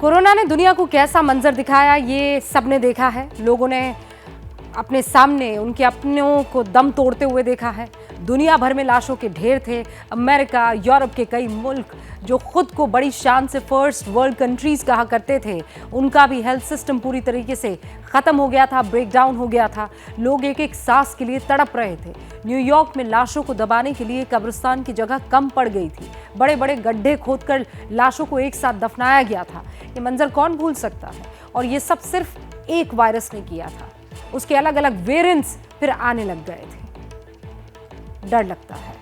Corona ने दुनिया को कैसा मंजर दिखाया ये सबने देखा है। लोगों ने अपने सामने उनके अपनों को दम तोड़ते हुए देखा है। दुनिया भर में लाशों के ढेर थे। अमेरिका, यूरोप के कई मुल्क जो खुद को बड़ी शान से फर्स्ट वर्ल्ड कंट्रीज कहा करते थे, उनका भी हेल्थ सिस्टम पूरी तरीके से ख़त्म हो गया था, ब्रेकडाउन हो गया था। लोग एक एक सांस के लिए तड़प रहे थे। न्यूयॉर्क में लाशों को दबाने के लिए कब्रिस्तान की जगह कम पड़ गई थी। बड़े बड़े गड्ढे खोदकर लाशों को एक साथ दफनाया गया था। ये मंजर कौन भूल सकता है? और ये सब सिर्फ एक वायरस ने किया था। उसके अलग अलग वेरिएंट्स फिर आने लग गए थे। डर लगता है।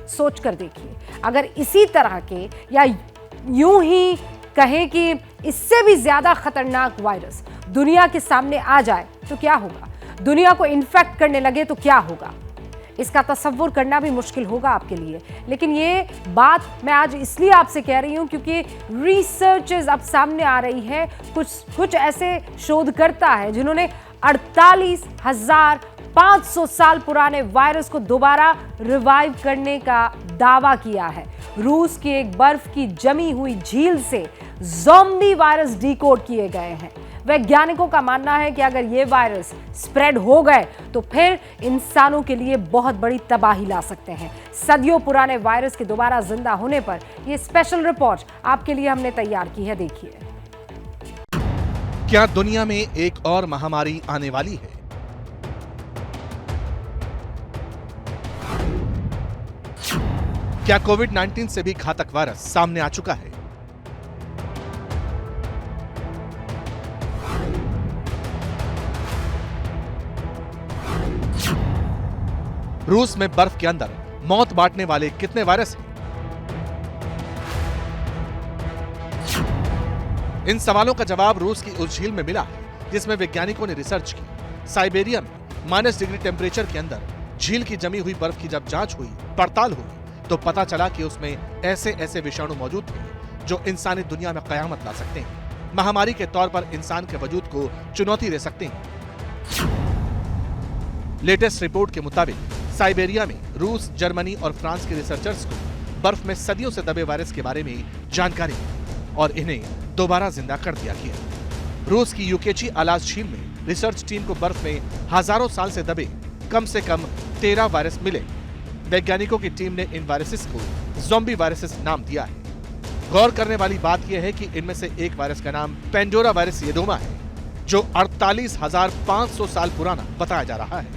सोच कर देखिए, अगर इसी तरह के या यूं ही कहें कि इससे भी ज्यादा खतरनाक वायरस दुनिया के सामने आ जाए तो क्या होगा? दुनिया को इन्फेक्ट करने लगे तो क्या होगा? इसका तसव्वुर करना भी मुश्किल होगा आपके लिए। लेकिन ये बात मैं आज इसलिए आपसे कह रही हूं क्योंकि रिसर्चेस अब सामने आ रही है। कुछ ऐसे शोधकर्ता है जिन्होंने 48,500 साल पुराने वायरस को दोबारा रिवाइव करने का दावा किया है। रूस की एक बर्फ की जमी हुई झील से ज़ॉम्बी वायरस डिकोड किए गए हैं। वैज्ञानिकों का मानना है कि अगर ये वायरस स्प्रेड हो गए तो फिर इंसानों के लिए बहुत बड़ी तबाही ला सकते हैं। सदियों पुराने वायरस के दोबारा जिंदा होने पर यह स्पेशल रिपोर्ट आपके लिए हमने तैयार की है। देखिए, क्या दुनिया में एक और महामारी आने वाली है? क्या कोविड-19 से भी घातक वायरस सामने आ चुका है? रूस में बर्फ के अंदर मौत बांटने वाले कितने वायरस हैं? इन सवालों का जवाब रूस की उस झील में मिला है जिसमें वैज्ञानिकों ने रिसर्च की। साइबेरिया में -डिग्री टेम्परेचर के अंदर झील की जमी हुई बर्फ की जब जांच हुई, पड़ताल हुई, तो पता चला कि उसमें ऐसे विषाणु मौजूद थे जो इंसानी दुनिया में कयामत ला सकते हैं, महामारी के तौर पर इंसान के वजूद को चुनौती दे सकते हैं। लेटेस्ट रिपोर्ट के मुताबिक साइबेरिया में रूस, जर्मनी और फ्रांस के रिसर्चर्स को बर्फ में सदियों से दबे वायरस के बारे में जानकारी मिली और इन्हें दोबारा जिंदा कर दिया गया। रूस की यूकेची अलास झील में रिसर्च टीम को बर्फ में हजारों साल से दबे कम से कम 13 वायरस मिले। वैज्ञानिकों की टीम ने इन वायरसेस को ज़ॉम्बी वायरसेस नाम दिया है। गौर करने वाली बात यह है कि इनमें से एक वायरस का नाम पेंडोरा वायरस येदोमा है, जो 48,500 साल पुराना बताया जा रहा है।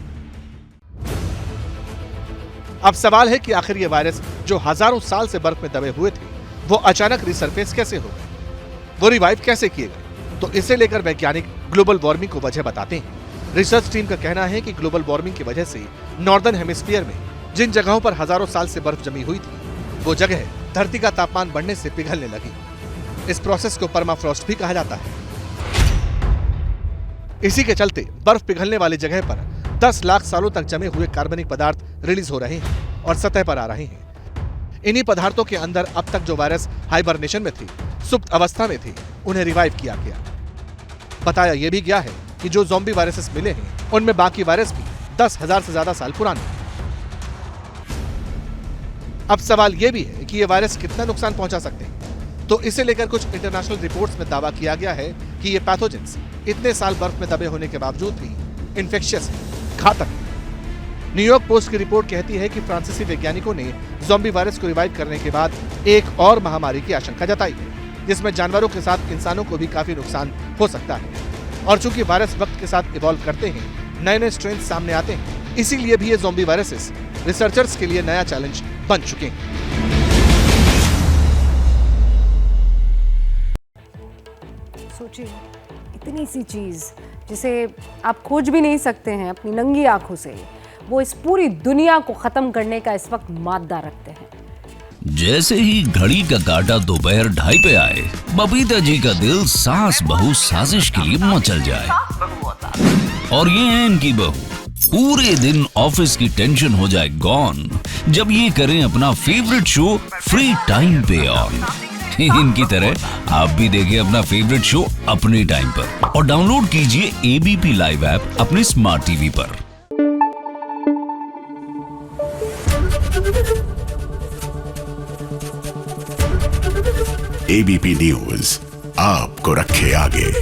अब सवाल है कि आखिर ये वायरस जो हजारों साल से बर्फ में दबे हुए थे, वो अचानक रिसर्फेस कैसे हो गए, वो रिवाइव कैसे किए गए? तो इसे लेकर वैज्ञानिक ग्लोबल वार्मिंग को वजह बताते हैं। रिसर्च टीम का कहना है कि ग्लोबल वार्मिंग की वजह से नॉर्दर्न हेमिस्फीयर में जिन जगहों पर हजारों साल से बर्फ जमी हुई थी, वो जगह धरती का तापमान बढ़ने से पिघलने लगी। इस प्रोसेस को परमाफ्रॉस्ट भी कहा जाता है। इसी के चलते बर्फ पिघलने वाली जगह पर 10 लाख सालों तक जमे हुए कार्बनिक पदार्थ रिलीज हो रहे हैं और सतह पर आ रहे हैं। इन्हीं पदार्थों के अंदर अब तक जो वायरस हाइबरनेशन में थे, सुप्त अवस्था में थे, उन्हें रिवाइव किया गया। बताया यह भी गया है कि जो ज़ॉम्बी वायरसेस मिले हैं, उनमें बाकी वायरस भी 10,000 से ज्यादा साल पुराने हैं। अब सवाल यह भी है कि ये वायरस कितना नुकसान पहुंचा सकते हैं। तो इसे लेकर कुछ इंटरनेशनल रिपोर्ट्स में दावा किया गया है कि ये पैथोजेंस इतने साल बर्फ में दबे होने के बावजूद भी इन्फेक्शियस है, घातक है। न्यूयॉर्क पोस्ट की रिपोर्ट कहती है कि फ्रांसीसी वैज्ञानिकों ने ज़ॉम्बी वायरस को रिवाइव करने के बाद एक और महामारी की आशंका जताई है, जिसमें जानवरों के साथ इंसानों को भी काफी नुकसान हो सकता है। और चूंकि वायरस वक्त के साथ इवॉल्व करते हैं, नए स्ट्रेन सामने आते हैं, इसीलिए भी ये ज़ॉम्बी वायरसेस रिसर्चर्स के लिए नया चैलेंज बन चुके हैं। सोचिए, इतनी सी चीज जिसे आप खोज भी नहीं सकते हैं अपनी नंगी आंखों से, वो इस पूरी दुनिया को खत्म करने का इस वक्त मादा रखते हैं। जैसे ही घड़ी का काटा दोपहर 2:30 पे आए, बबीता जी का दिल सास बहू साजिश के लिए मचल जाए। और ये है इनकी बहू, पूरे दिन ऑफिस की टेंशन हो जाए गॉन जब ये करें अपना फेवरेट शो फ्री टाइम पे ऑन। इनकी तरह आप भी देखिए अपना फेवरेट शो अपने टाइम पर और डाउनलोड कीजिए एबीपी लाइव ऐप अपने स्मार्ट टीवी पर। एबीपी न्यूज आपको रखे आगे।